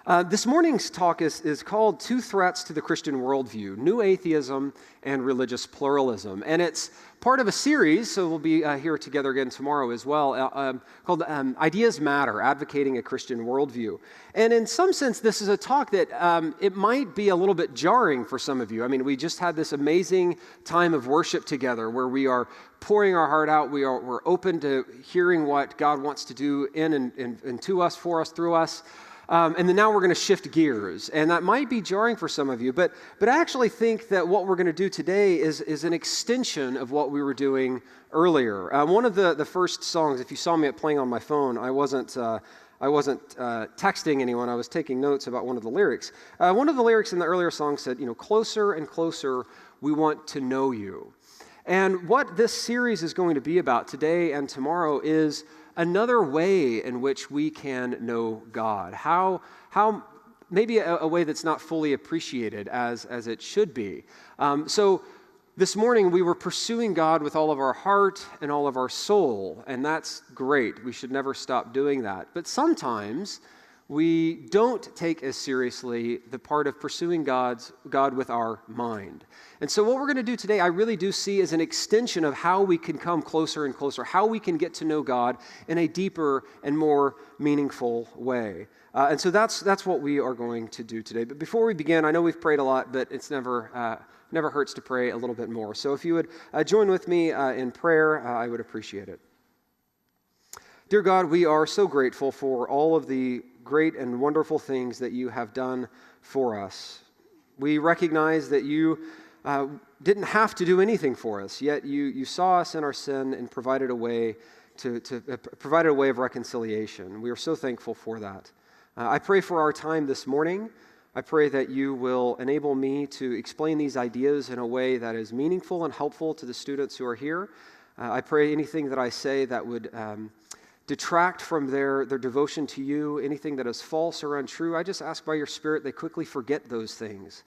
This morning's talk is called Two Threats to the Christian Worldview, New Atheism and Religious Pluralism. And it's part of a series, so we'll be here together again tomorrow as well, called Ideas Matter, Advocating a Christian Worldview. And in some sense, this is a talk that it might be a little bit jarring for some of you. I mean, we just had this amazing time of worship together where we are pouring our heart out. We're open to hearing what God wants to do in and to us, for us, through us. And then now we're going to shift gears, and that might be jarring for some of you, but I actually think that what we're going to do today is an extension of what we were doing earlier. One of the first songs, if you saw me playing on my phone, I wasn't texting anyone. I was taking notes about one of the lyrics. One of the lyrics in the earlier song said, closer and closer we want to know you. And what this series is going to be about today and tomorrow is another way in which we can know God. How maybe a way that's not fully appreciated as it should be. So this morning we were pursuing God with all of our heart and all of our soul, and that's great. We should never stop doing that. But sometimes we don't take as seriously the part of pursuing God with our mind. And so what we're going to do today, I really do see as an extension of how we can come closer and closer, how we can get to know God in a deeper and more meaningful way. And so that's what we are going to do today. But before we begin, I know we've prayed a lot, but it's never hurts to pray a little bit more. So if you would join with me in prayer, I would appreciate it. Dear God, we are so grateful for all of the great and wonderful things that you have done for us. We recognize that you didn't have to do anything for us, yet you saw us in our sin and provided a way of reconciliation. We are so thankful for that. I pray for our time this morning. I pray that you will enable me to explain these ideas in a way that is meaningful and helpful to the students who are here. I pray anything that I say that would detract from their devotion to you, anything that is false or untrue, I just ask by your Spirit they quickly forget those things.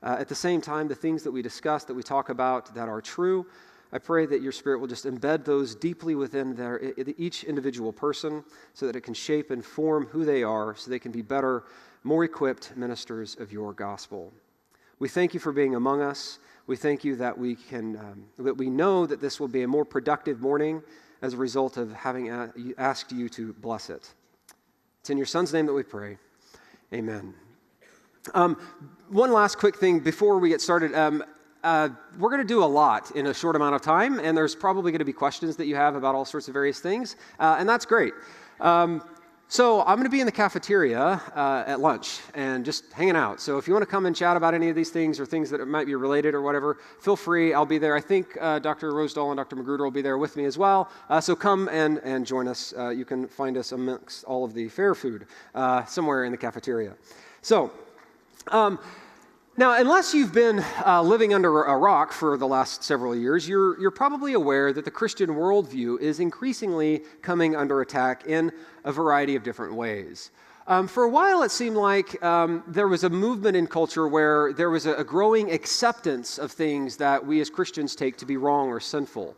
At the same time, the things that we discuss, that we talk about, that are true, I pray that your Spirit will just embed those deeply within each individual person so that it can shape and form who they are, so they can be better, more equipped ministers of your gospel. We thank you for being among us. We thank you that that we know that this will be a more productive morning as a result of having asked you to bless it. It's in your Son's name that we pray. Amen. One last quick thing before we get started. We're going to do a lot in a short amount of time, and there's probably going to be questions that you have about all sorts of various things, and that's great. So I'm going to be in the cafeteria at lunch and just hanging out. So if you want to come and chat about any of these things or things that might be related or whatever, feel free. I'll be there. I think Dr. Rosedal and Dr. Magruder will be there with me as well. So come and join us. You can find us amongst all of the fair food somewhere in the cafeteria. So now, unless you've been living under a rock for the last several years, you're probably aware that the Christian worldview is increasingly coming under attack in a variety of different ways. For a while, it seemed like there was a movement in culture where there was a growing acceptance of things that we as Christians take to be wrong or sinful.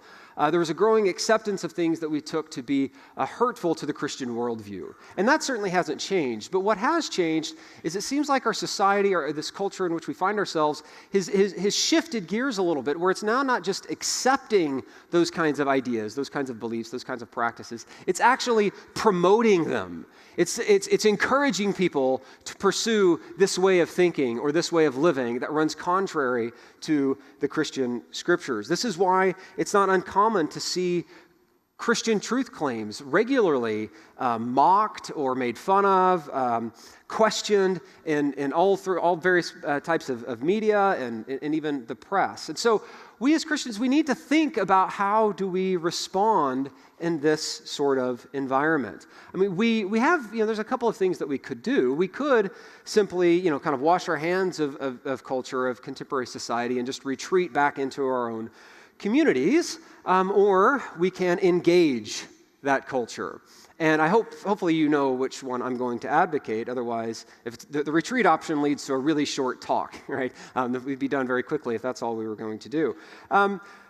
There was a growing acceptance of things that we took to be hurtful to the Christian worldview. And that certainly hasn't changed. But what has changed is it seems like our society, or this culture in which we find ourselves, has shifted gears a little bit, where it's now not just accepting those kinds of ideas, those kinds of beliefs, those kinds of practices. It's actually promoting them. It's encouraging people to pursue this way of thinking or this way of living that runs contrary to the Christian scriptures. This is why it's not uncommon to see Christian truth claims regularly mocked or made fun of, questioned in all various types of media and even the press. And so we as Christians, we need to think about how do we respond in this sort of environment. I mean, we have, there's a couple of things that we could do. We could simply, kind of wash our hands of culture, of contemporary society, and just retreat back into our own communities, or we can engage that culture. And hopefully you know which one I'm going to advocate. Otherwise, if the retreat option leads to a really short talk, right? That would be done very quickly if that's all we were going to do.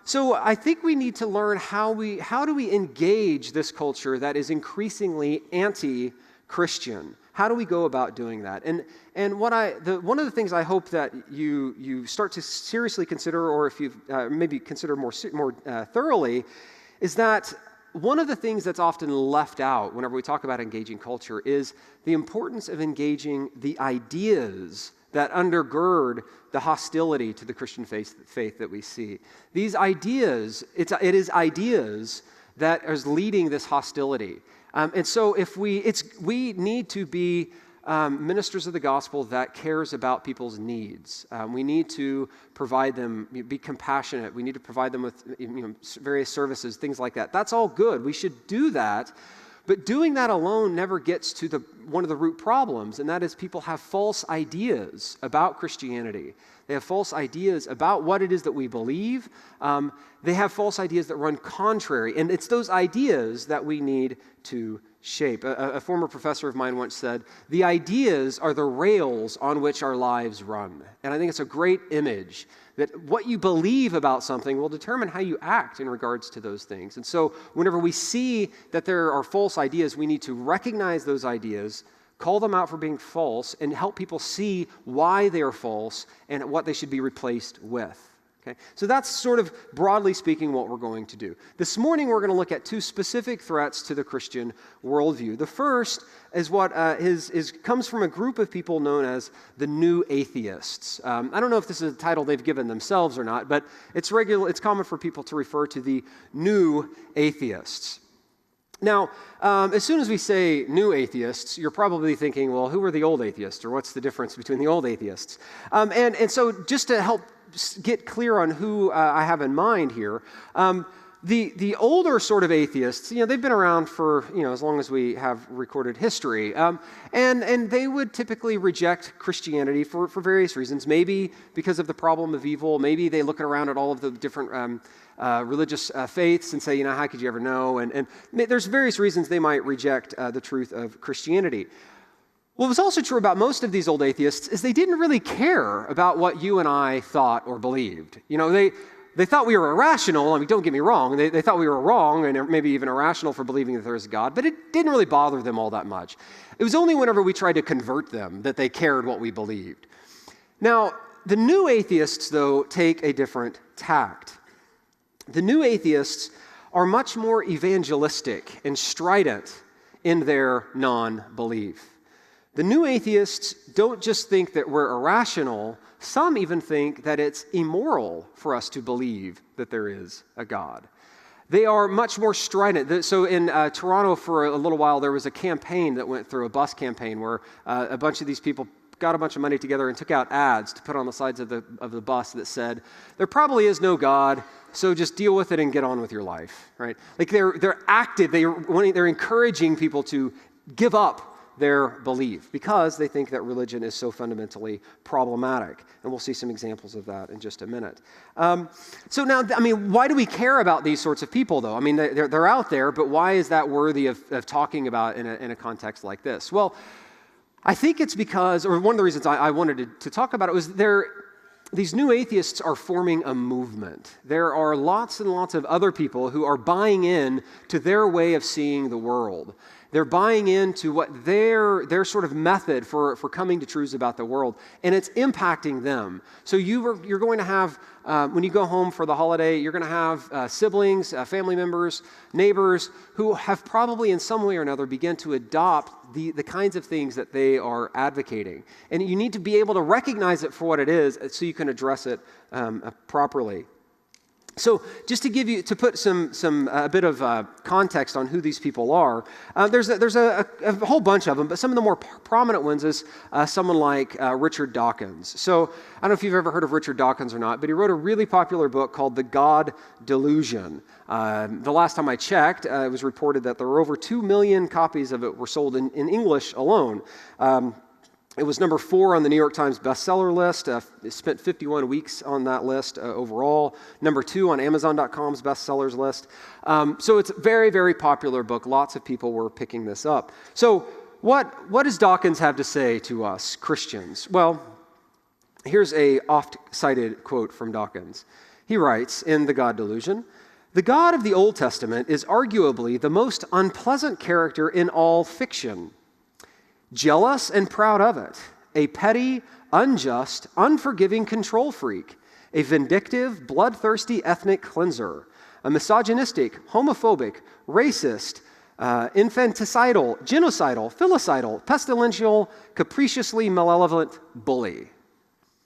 So I think we need to learn how do we engage this culture that is increasingly anti-Christian. How do we go about doing that? And one of the things I hope that you start to seriously consider, or if you maybe consider more thoroughly, is that one of the things that's often left out whenever we talk about engaging culture is the importance of engaging the ideas that undergird the hostility to the Christian faith that we see. These ideas, it is ideas that is leading this hostility. And so we need to be ministers of the gospel that cares about people's needs. We need to provide them, be compassionate. We need to provide them with various services, things like that. That's all good. We should do that. But doing that alone never gets to one of the root problems, and that is people have false ideas about Christianity. They have false ideas about what it is that we believe. They have false ideas that run contrary, and it's those ideas that we need to shape. A former professor of mine once said, "The ideas are the rails on which our lives run." And I think it's a great image that what you believe about something will determine how you act in regards to those things. And so whenever we see that there are false ideas, we need to recognize those ideas, call them out for being false, and help people see why they are false and what they should be replaced with. Okay? So that's sort of, broadly speaking, what we're going to do. This morning, we're going to look at two specific threats to the Christian worldview. The first is what comes from a group of people known as the New Atheists. I don't know if this is a title they've given themselves or not, but it's common for people to refer to the New Atheists. Now, as soon as we say new atheists, you're probably thinking, well, who are the old atheists, or what's the difference between the old atheists? And so just to help get clear on who I have in mind here, the older sort of atheists, they've been around for as long as we have recorded history, and they would typically reject Christianity for various reasons. Maybe because of the problem of evil. Maybe they look around at all of the different religious faiths and say, how could you ever know? And there's various reasons they might reject the truth of Christianity. What was also true about most of these old atheists is they didn't really care about what you and I thought or believed. They thought we were irrational. I mean, don't get me wrong. They thought we were wrong and maybe even irrational for believing that there is a God, but it didn't really bother them all that much. It was only whenever we tried to convert them that they cared what we believed. Now, the new atheists, though, take a different tact. The new atheists are much more evangelistic and strident in their non-belief. The new atheists don't just think that we're irrational, some even think that it's immoral for us to believe that there is a God. They are much more strident. So in Toronto for a little while, there was a campaign that went through, a bus campaign, where a bunch of these people got a bunch of money together and took out ads to put on the sides of the bus that said, "There probably is no God, so just deal with it and get on with your life." Right? Like they're active. They're encouraging people to give up their belief because they think that religion is so fundamentally problematic. And we'll see some examples of that in just a minute. So now, why do we care about these sorts of people, though? They're out there, but why is that worthy of talking about in a context like this? Well, I think it's because, or one of the reasons I wanted to talk about it was these new atheists are forming a movement. There are lots and lots of other people who are buying in to their way of seeing the world. They're buying into what their sort of method for coming to truths about the world, and it's impacting them. So you're going to have, when you go home for the holiday, you're going to have siblings, family members, neighbors who have probably in some way or another begun to adopt the kinds of things that they are advocating. And you need to be able to recognize it for what it is so you can address it properly. So just to put a bit of context on who these people are, there's a whole bunch of them, but some of the more prominent ones is someone like Richard Dawkins. So I don't know if you've ever heard of Richard Dawkins or not, but he wrote a really popular book called The God Delusion. The last time I checked, it was reported that there were over 2 million copies of it were sold in English alone. It was number 4 on the New York Times bestseller list. It spent 51 weeks on that list overall. Number 2 on Amazon.com's bestsellers list. So it's a very, very popular book. Lots of people were picking this up. So what does Dawkins have to say to us Christians? Well, here's a oft-cited quote from Dawkins. He writes in The God Delusion, "The God of the Old Testament is arguably the most unpleasant character in all fiction. jealous and proud of it, a petty, unjust, unforgiving control freak, a vindictive, bloodthirsty ethnic cleanser, a misogynistic, homophobic, racist, infanticidal, genocidal, filicidal, pestilential, capriciously malevolent bully.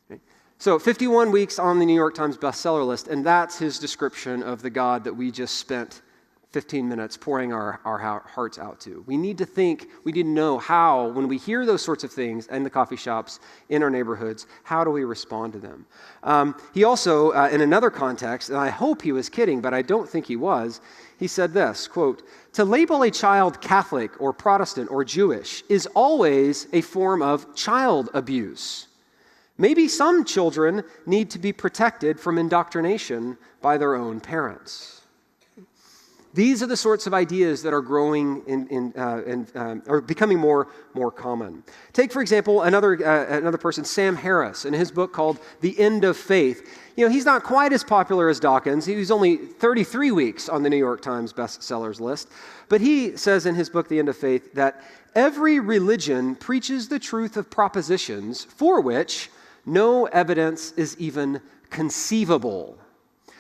Okay. So 51 weeks on the New York Times bestseller list, and that's his description of the God that we just spent 15 minutes pouring our hearts out to. We need to think, we need to know how, when we hear those sorts of things in the coffee shops, in our neighborhoods, how do we respond to them? He also, in another context, and I hope he was kidding, but I don't think he was, he said this, quote, "To label a child Catholic or Protestant or Jewish is always a form of child abuse. Maybe some children need to be protected from indoctrination by their own parents." These are the sorts of ideas that are growing or becoming more common. Take, for example, another person, Sam Harris, in his book called The End of Faith. You know, he's not quite as popular as Dawkins. He was only 33 weeks on the New York Times bestsellers list. But he says in his book, The End of Faith, that every religion preaches the truth of propositions for which no evidence is even conceivable.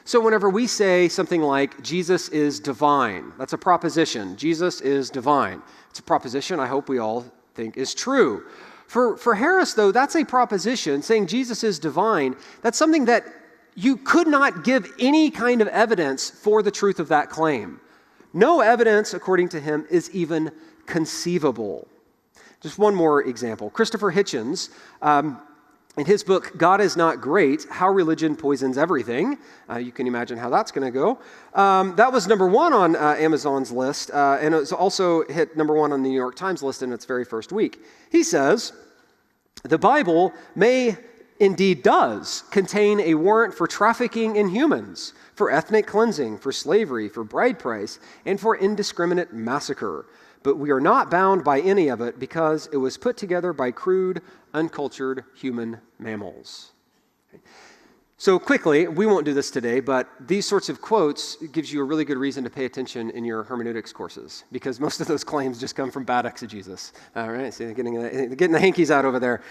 So whenever we say something like, Jesus is divine, that's a proposition. Jesus is divine. It's a proposition I hope we all think is true. For Harris, though, that's a proposition, saying Jesus is divine. That's something that you could not give any kind of evidence for the truth of that claim. No evidence, according to him, is even conceivable. Just one more example. Christopher Hitchens, in his book, God is Not Great, How Religion Poisons Everything, you can imagine how that's going to go. That was number one on Amazon's list, and it was also hit number one on the New York Times list in its very first week. He says, the Bible indeed does contain a warrant for trafficking in humans, for ethnic cleansing, for slavery, for bride price, and for indiscriminate massacre. But we are not bound by any of it because it was put together by crude, uncultured human mammals. Okay. So quickly, we won't do this today, but these sorts of quotes gives you a really good reason to pay attention in your hermeneutics courses, because most of those claims just come from bad exegesis. All right, so getting the hankies out over there.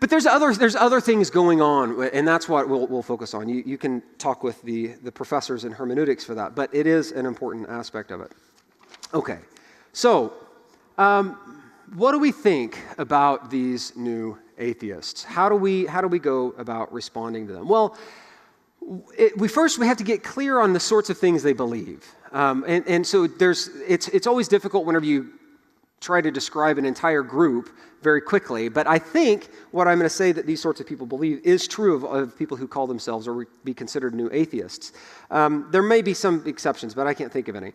But there's other things going on, and that's what we'll focus on. You can talk with the professors in hermeneutics for that, but it is an important aspect of it. Okay, so what do we think about these new atheists? How do we go about responding to them? Well, we have to get clear on the sorts of things they believe, and so it's always difficult whenever you try to describe an entire group very quickly, but I think what I'm going to say that these sorts of people believe is true of people who call themselves or be considered new atheists. There may be some exceptions, but I can't think of any.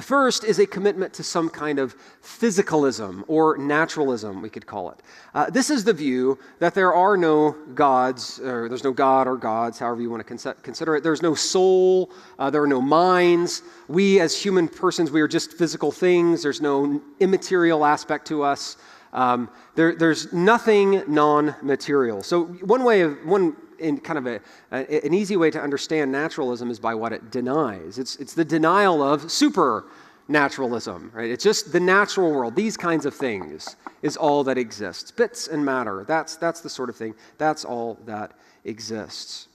First is a commitment to some kind of physicalism or naturalism, we could call it. This is the view that there are no gods, or there's no God or gods, however you want to consider it. There's no soul, there are no minds. We as human persons, we are just physical things. There's no immaterial aspect to us. There's nothing non-material. So in kind of an easy way to understand naturalism is by what it denies. It's the denial of supernaturalism, right? It's just the natural world. These kinds of things is all that exists. Bits and matter, that's the sort of thing. That's all that exists.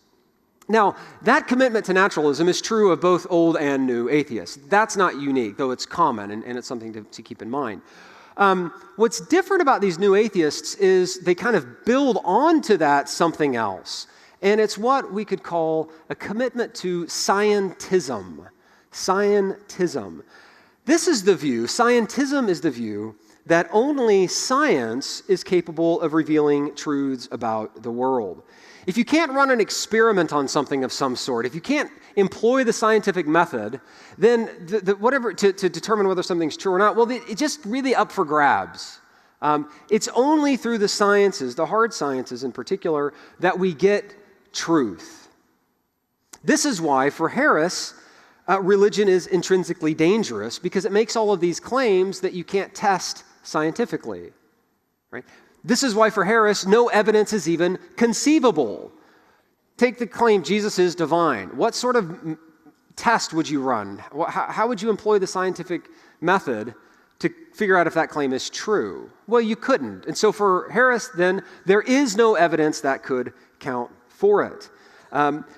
Now, that commitment to naturalism is true of both old and new atheists. That's not unique, though it's common, and it's something to keep in mind. What's different about these new atheists is they kind of build onto that something else. And it's what we could call a commitment to scientism. Scientism. This is the view, scientism is the view that only science is capable of revealing truths about the world. If you can't run an experiment on something of some sort, if you can't employ the scientific method, then whatever to determine whether something's true or not, well, it's just really up for grabs. It's only through the sciences, the hard sciences in particular, that we get truth. This is why, for Harris, religion is intrinsically dangerous, because it makes all of these claims that you can't test scientifically, right? This is why, for Harris, no evidence is even conceivable. Take the claim Jesus is divine. What sort of test would you run? How would you employ the scientific method to figure out if that claim is true? Well, you couldn't. And so for Harris, then, there is no evidence that could count for it.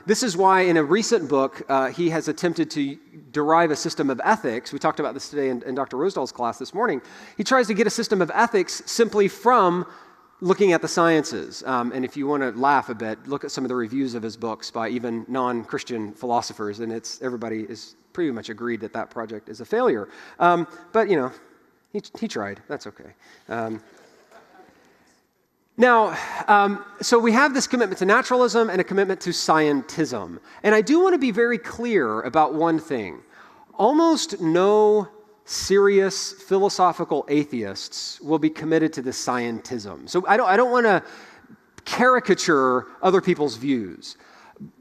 This is why in a recent book, he has attempted to derive a system of ethics. We talked about this today in Dr. Rosedal's class this morning. He tries to get a system of ethics simply from looking at the sciences. And if you want to laugh a bit, look at some of the reviews of his books by even non-Christian philosophers, and everybody is pretty much agreed that that project is a failure. But, he tried. That's okay. So we have this commitment to naturalism and a commitment to scientism. And I do want to be very clear about one thing. Almost no serious philosophical atheists will be committed to the scientism. So I don't want to caricature other people's views.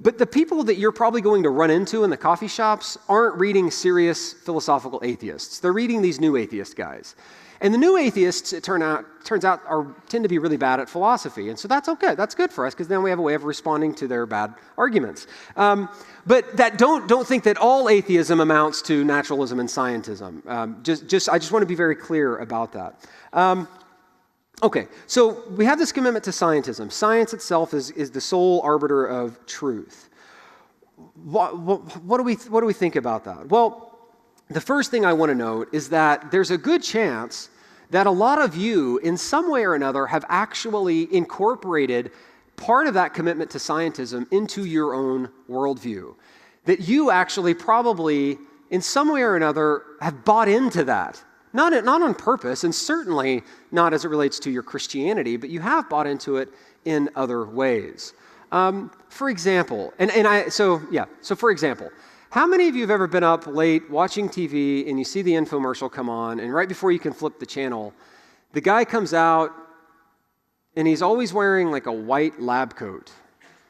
But the people that you're probably going to run into in the coffee shops aren't reading serious philosophical atheists. They're reading these new atheist guys. And the new atheists, it turns out, tend to be really bad at philosophy. And so that's okay. That's good for us, because then we have a way of responding to their bad arguments. But don't think that all atheism amounts to naturalism and scientism. I just want to be very clear about that. Okay, so we have this commitment to scientism. Science itself is the sole arbiter of truth. What do we think about that? Well, the first thing I want to note is that there's a good chance that a lot of you, in some way or another, have actually incorporated part of that commitment to scientism into your own worldview. That you actually probably, in some way or another, have bought into that. Not on purpose, and certainly not as it relates to your Christianity, but you have bought into it in other ways. For example, for example, how many of you have ever been up late watching TV and you see the infomercial come on, and right before you can flip the channel, the guy comes out and he's always wearing like a white lab coat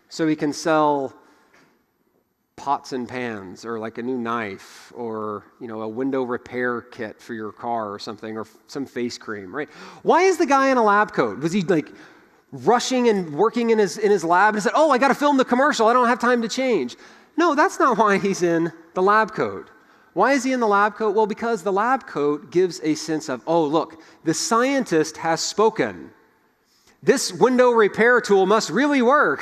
so he can sell pots and pans, or like a new knife, or a window repair kit for your car or something, or some face cream, right? Why is the guy in a lab coat? Was he like rushing and working in his lab and said, "Oh, I got to film the commercial. I don't have time to change"? No, that's not why he's in the lab coat. Why is he in the lab coat? Well, because the lab coat gives a sense of, oh, look, the scientist has spoken. This window repair tool must really work.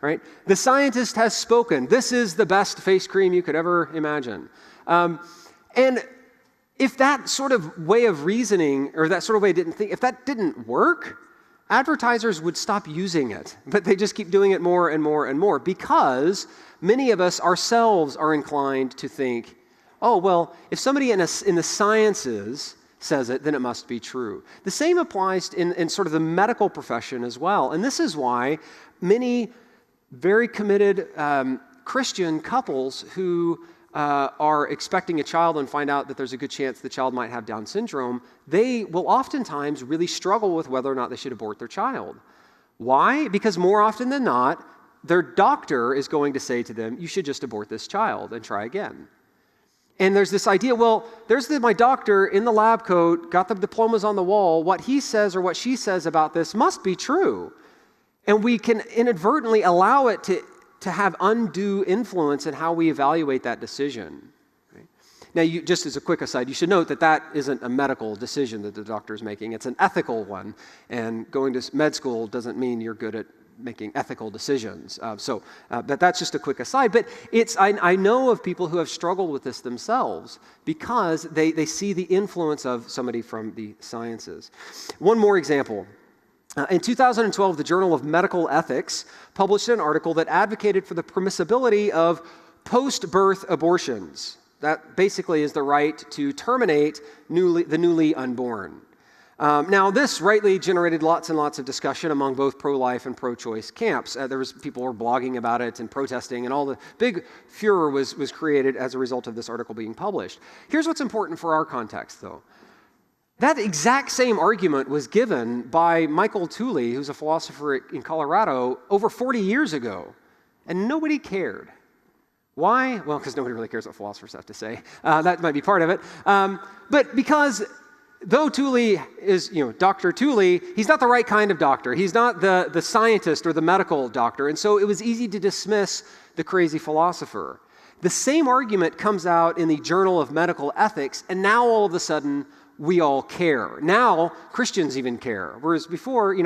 Right? The scientist has spoken. This is the best face cream you could ever imagine. And if that sort of way of reasoning, or that sort of way if that didn't work, advertisers would stop using it. But they just keep doing it more and more and more, because many of us ourselves are inclined to think, oh, well, if somebody in the sciences says it, then it must be true. The same applies in sort of the medical profession as well. And this is why many very committed Christian couples who are expecting a child and find out that there's a good chance the child might have Down syndrome, they will oftentimes really struggle with whether or not they should abort their child. Why? Because more often than not, their doctor is going to say to them, you should just abort this child and try again. And there's this idea, well, there's my doctor in the lab coat, got the diplomas on the wall, what he says or what she says about this must be true. And we can inadvertently allow it to have undue influence in how we evaluate that decision. Right? Now, just as a quick aside, you should note that isn't a medical decision that the doctor is making. It's an ethical one. And going to med school doesn't mean you're good at making ethical decisions. That's just a quick aside. But I know of people who have struggled with this themselves because they see the influence of somebody from the sciences. One more example. In 2012, the Journal of Medical Ethics published an article that advocated for the permissibility of post-birth abortions. That basically is the right to terminate the newly unborn. Now, this rightly generated lots and lots of discussion among both pro-life and pro-choice camps. People were blogging about it and protesting, and all the big furor was created as a result of this article being published. Here's what's important for our context, though. That exact same argument was given by Michael Tooley, who's a philosopher in Colorado, over 40 years ago, and nobody cared. Why? Well, because nobody really cares what philosophers have to say. That might be part of it. But because though Tooley is, Dr. Tooley, he's not the right kind of doctor. He's not the scientist or the medical doctor, and so it was easy to dismiss the crazy philosopher. The same argument comes out in the Journal of Medical Ethics, and now all of a sudden, we all care. Now, Christians even care. Whereas before,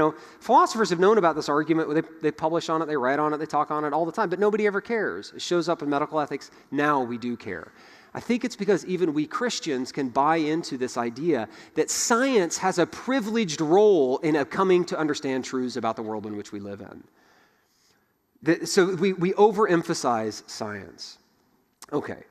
philosophers have known about this argument. They publish on it, they write on it, they talk on it all the time, but nobody ever cares. It shows up in medical ethics. Now we do care. I think it's because even we Christians can buy into this idea that science has a privileged role in coming to understand truths about the world in which we live in. So we overemphasize science. Okay.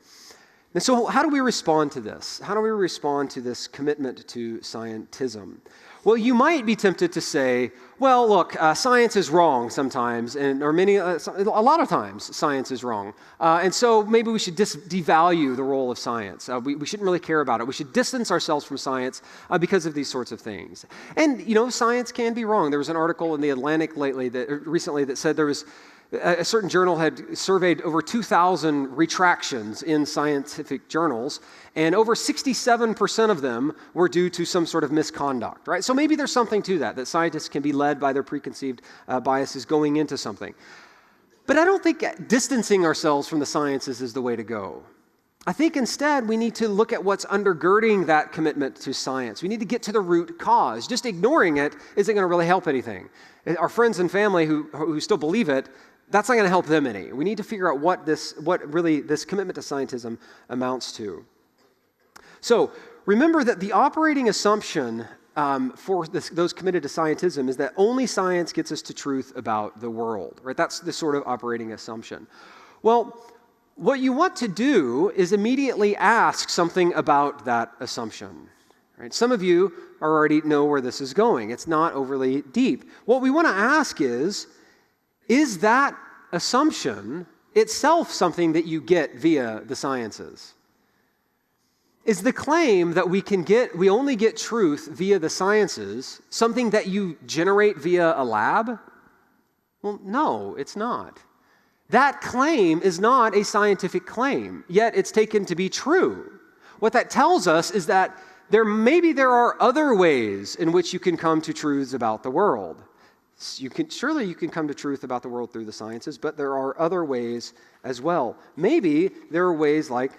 And so how do we respond to this? How do we respond to this commitment to scientism? Well, you might be tempted to say, well, look, science is wrong sometimes, a lot of times science is wrong. And so maybe we should devalue the role of science. We shouldn't really care about it. We should distance ourselves from science because of these sorts of things. And, science can be wrong. There was an article in The Atlantic recently that said there was a certain journal had surveyed over 2,000 retractions in scientific journals, and over 67% of them were due to some sort of misconduct, right? So maybe there's something to that scientists can be led by their preconceived biases going into something. But I don't think distancing ourselves from the sciences is the way to go. I think instead we need to look at what's undergirding that commitment to science. We need to get to the root cause. Just ignoring it isn't going to really help anything. Our friends and family who still believe it, that's not going to help them any. We need to figure out what really this commitment to scientism amounts to. So remember that the operating assumption for those committed to scientism is that only science gets us to truth about the world, right? That's the sort of operating assumption. Well, what you want to do is immediately ask something about that assumption. Right? Some of you already know where this is going. It's not overly deep. What we want to ask is that assumption itself something that you get via the sciences? Is the claim that we only get truth via the sciences something that you generate via a lab? Well, no, it's not. That claim is not a scientific claim, yet it's taken to be true. What that tells us is that maybe there are other ways in which you can come to truths about the world. Surely you can come to truth about the world through the sciences, but there are other ways as well. Maybe there are ways like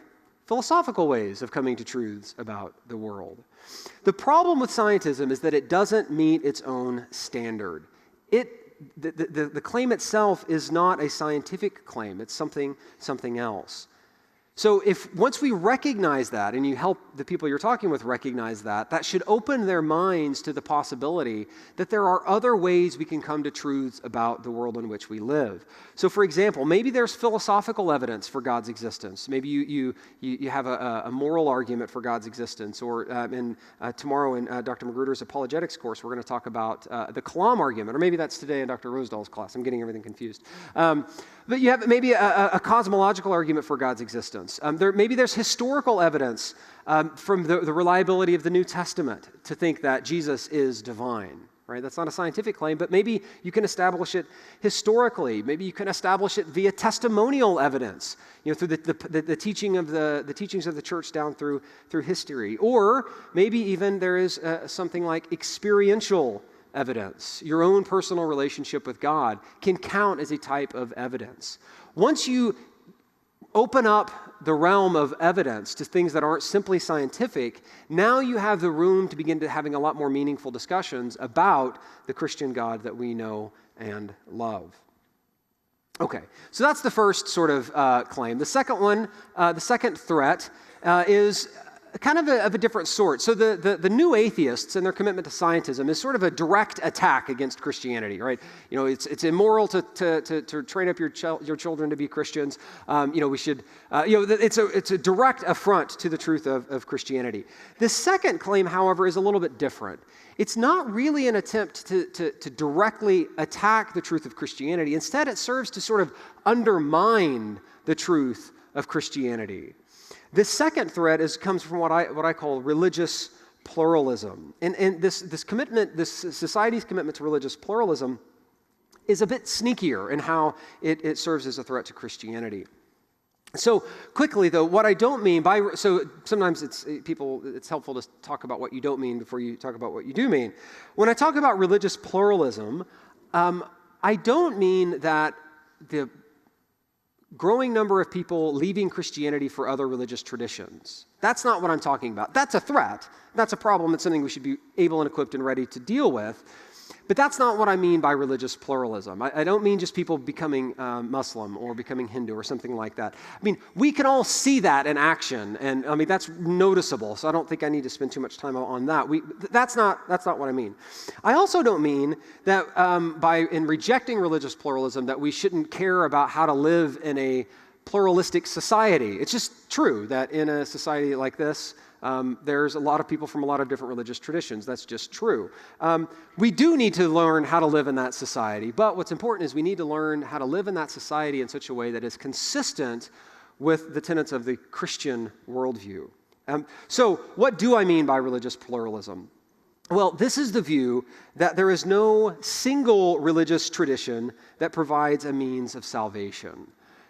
philosophical ways of coming to truths about the world. The problem with scientism is that it doesn't meet its own standard. The claim itself is not a scientific claim. It's something else. So once we recognize that, and you help the people you're talking with recognize that should open their minds to the possibility that there are other ways we can come to truths about the world in which we live. So for example, maybe there's philosophical evidence for God's existence. Maybe you have a moral argument for God's existence. Or tomorrow in Dr. Magruder's Apologetics course, we're going to talk about the Kalam argument. Or maybe that's today in Dr. Rosedal's class. I'm getting everything confused. But you have maybe a cosmological argument for God's existence. Maybe there's historical evidence from the reliability of the New Testament to think that Jesus is divine, right? That's not a scientific claim, but maybe you can establish it historically. Maybe you can establish it via testimonial evidence, through the teachings of the church down through history. Or maybe even there is something like experiential evidence. Your own personal relationship with God can count as a type of evidence. Once you open up the realm of evidence to things that aren't simply scientific, now you have the room to begin to having a lot more meaningful discussions about the Christian God that we know and love. Okay, so that's the first sort of claim. The second one, the second threat is kind of a different sort. So the new atheists and their commitment to scientism is sort of a direct attack against Christianity, right? It's immoral to train up your children to be Christians. We should. It's a direct affront to the truth of Christianity. The second claim, however, is a little bit different. It's not really an attempt to directly attack the truth of Christianity. Instead, it serves to sort of undermine the truth of Christianity. This second threat comes from what I call religious pluralism. And this commitment, this society's commitment to religious pluralism is a bit sneakier in how it serves as a threat to Christianity. So quickly though, what I don't mean so sometimes it's helpful to talk about what you don't mean before you talk about what you do mean. When I talk about religious pluralism, I don't mean that the growing number of people leaving Christianity for other religious traditions. That's not what I'm talking about. That's a threat. That's a problem. It's something we should be able and equipped and ready to deal with. But that's not what I mean by religious pluralism. I don't mean just people becoming Muslim or becoming Hindu or something like that. I mean, we can all see that in action, and I mean, that's noticeable, so I don't think I need to spend too much time on that. That's not what I mean. I also don't mean that in rejecting religious pluralism that we shouldn't care about how to live in a pluralistic society. It's just true that in a society like this, there's a lot of people from a lot of different religious traditions. That's just true. We do need to learn how to live in that society, but what's important is we need to learn how to live in that society in such a way that is consistent with the tenets of the Christian worldview. So what do I mean by religious pluralism? Well, this is the view that there is no single religious tradition that provides a means of salvation.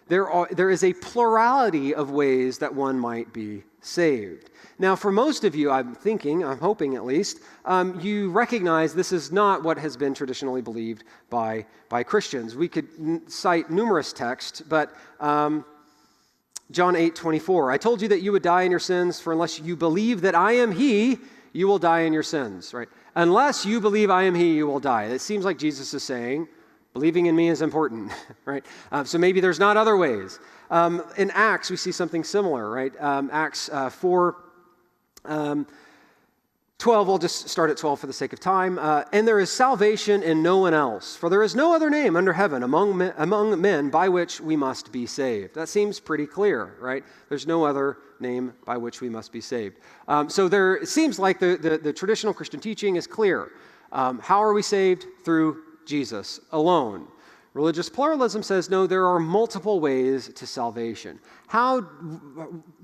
There is a plurality of ways that one might be saved. Now, for most of you, I'm hoping at least, you recognize this is not what has been traditionally believed by Christians. We could cite numerous texts, but John 8:24, I told you that you would die in your sins, for unless you believe that I am He, you will die in your sins, right? Unless you believe I am He, you will die. It seems like Jesus is saying, believing in me is important, right? So maybe there's not other ways. In Acts, we see something similar, right? Acts 4:12, we'll just start at 12 for the sake of time. And there is salvation in no one else, for there is no other name under heaven among men by which we must be saved. That seems pretty clear, right? There's no other name by which we must be saved. So it seems like the traditional Christian teaching is clear. How are we saved? Through Jesus alone. Religious pluralism says, no, there are multiple ways to salvation.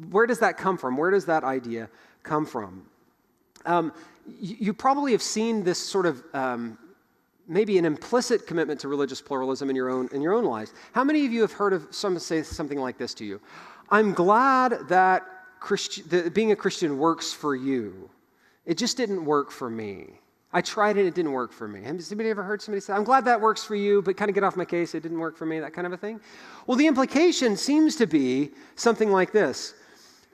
Where does that come from? Where does that idea come from? You probably have seen this sort of maybe an implicit commitment to religious pluralism in your own lives. How many of you have heard of someone say something like this to you? I'm glad that being a Christian works for you. It just didn't work for me. I tried it didn't work for me. Has anybody ever heard somebody say, I'm glad that works for you, but kind of get off my case, it didn't work for me, that kind of a thing? Well, the implication seems to be something like this.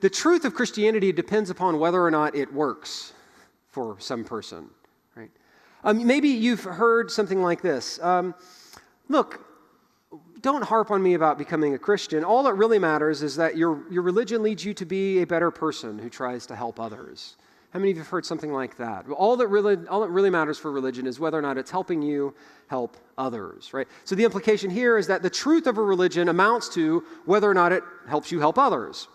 The truth of Christianity depends upon whether or not it works for some person, right? Maybe you've heard something like this. Look, don't harp on me about becoming a Christian. All that really matters is that your religion leads you to be a better person who tries to help others. How many of you have heard something like that? All that really matters for religion is whether or not it's helping you help others, right? So the implication here is that the truth of a religion amounts to whether or not it helps you help others.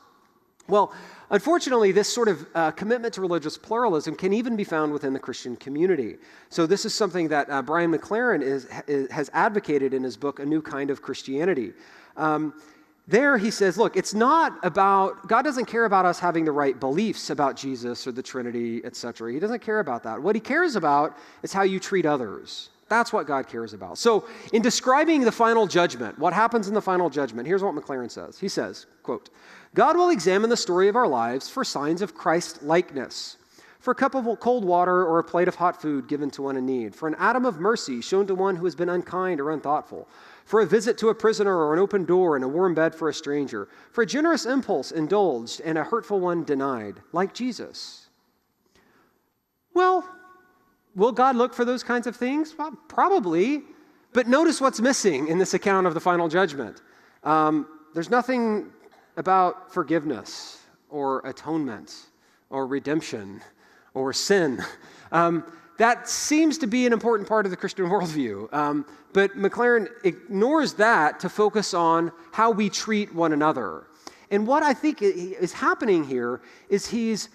Well, unfortunately, this sort of commitment to religious pluralism can even be found within the Christian community. So this is something that Brian McLaren has advocated in his book, A New Kind of Christianity. There he says, look, it's not about, God doesn't care about us having the right beliefs about Jesus or the Trinity, etc. He doesn't care about that. What he cares about is how you treat others. That's what God cares about. So in describing the final judgment, what happens in the final judgment, here's what McLaren says. He says, quote, God will examine the story of our lives for signs of Christ-likeness, for a cup of cold water or a plate of hot food given to one in need, for an atom of mercy shown to one who has been unkind or unthoughtful, for a visit to a prisoner or an open door and a warm bed for a stranger, for a generous impulse indulged and a hurtful one denied, like Jesus. Well, will God look for those kinds of things? Well, probably, but notice what's missing in this account of the final judgment. There's nothing about forgiveness or atonement or redemption or sin. That seems to be an important part of the Christian worldview. But McLaren ignores that to focus on how we treat one another. And what I think is happening here is he's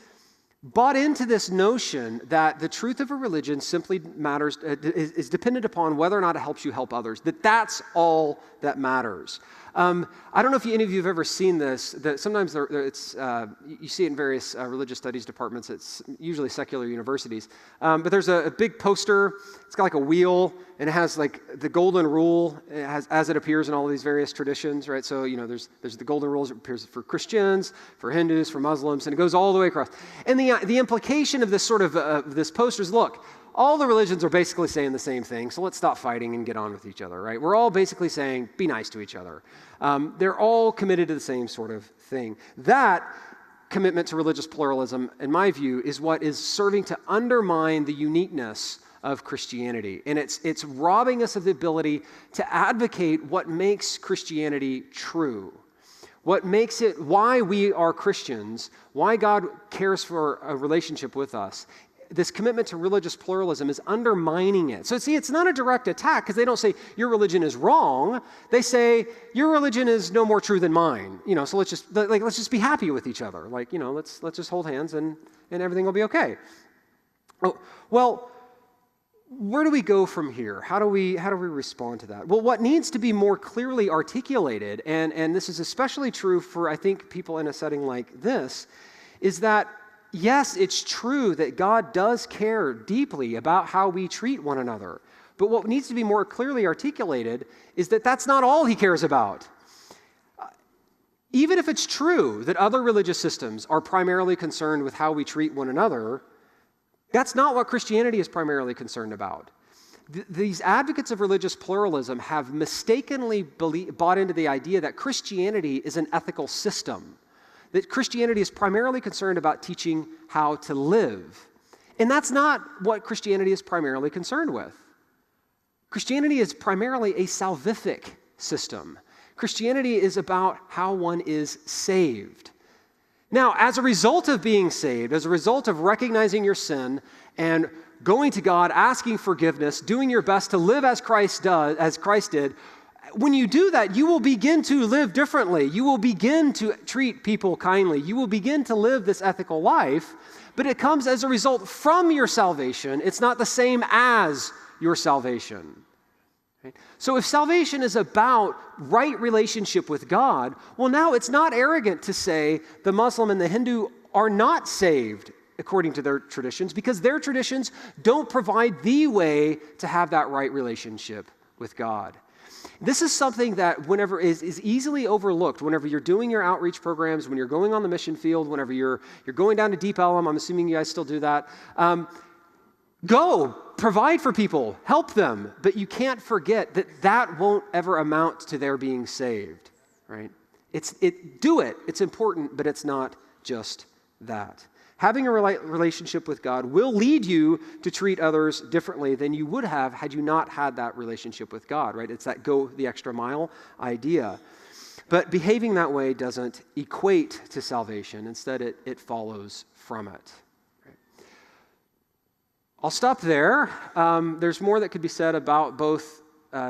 bought into this notion that the truth of a religion simply matters, is dependent upon whether or not it helps you help others, that's all that matters. I don't know if any of you have ever seen this. Sometimes you see it in various religious studies departments. It's usually secular universities. But there's a big poster. It's got like a wheel, and it has like the golden rule as it appears in all of these various traditions, right? So, there's the golden rules. It appears for Christians, for Hindus, for Muslims, and it goes all the way across. And the implication of this sort of this poster is, look, all the religions are basically saying the same thing, so let's stop fighting and get on with each other, right? We're all basically saying, be nice to each other. They're all committed to the same sort of thing. That commitment to religious pluralism, in my view, is what is serving to undermine the uniqueness of Christianity. And it's robbing us of the ability to advocate what makes Christianity true. What makes it, why we are Christians, why God cares for a relationship with us. This commitment to religious pluralism is undermining it. So see, it's not a direct attack because they don't say your religion is wrong. They say your religion is no more true than mine. So let's just be happy with each other. Let's just hold hands and everything will be okay. Oh, well, where do we go from here? How do we respond to that? Well, what needs to be more clearly articulated, and this is especially true for, I think, people in a setting like this, is that, yes, it's true that God does care deeply about how we treat one another. But what needs to be more clearly articulated is that that's not all he cares about. Even if it's true that other religious systems are primarily concerned with how we treat one another, that's not what Christianity is primarily concerned about. These advocates of religious pluralism have mistakenly bought into the idea that Christianity is an ethical system, that Christianity is primarily concerned about teaching how to live. And that's not what Christianity is primarily concerned with. Christianity is primarily a salvific system. Christianity is about how one is saved. Now, as a result of being saved, as a result of recognizing your sin and going to God, asking forgiveness, doing your best to live as Christ did, when you do that, you will begin to live differently. You will begin to treat people kindly. You will begin to live this ethical life, but it comes as a result from your salvation. It's not the same as your salvation. So if salvation is about right relationship with God, well, now it's not arrogant to say the Muslim and the Hindu are not saved according to their traditions because their traditions don't provide the way to have that right relationship with God. This is something that whenever is easily overlooked, whenever you're doing your outreach programs, when you're going on the mission field, whenever you're going down to Deep Ellum, I'm assuming you guys still do that. Go, provide for people, help them, but you can't forget that won't ever amount to their being saved, right? Do it, it's important, but it's not just that. Having a relationship with God will lead you to treat others differently than you would have had you not had that relationship with God, right? It's that go the extra mile idea. But behaving that way doesn't equate to salvation. Instead, it follows from it. I'll stop there. There's more that could be said about both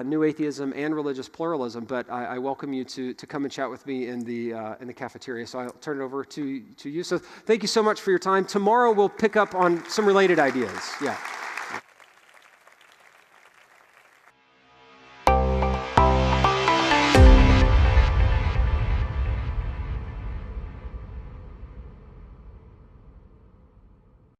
New Atheism and religious pluralism, but I welcome you to come and chat with me in the cafeteria. So I'll turn it over to you. So thank you so much for your time. Tomorrow we'll pick up on some related ideas. Yeah.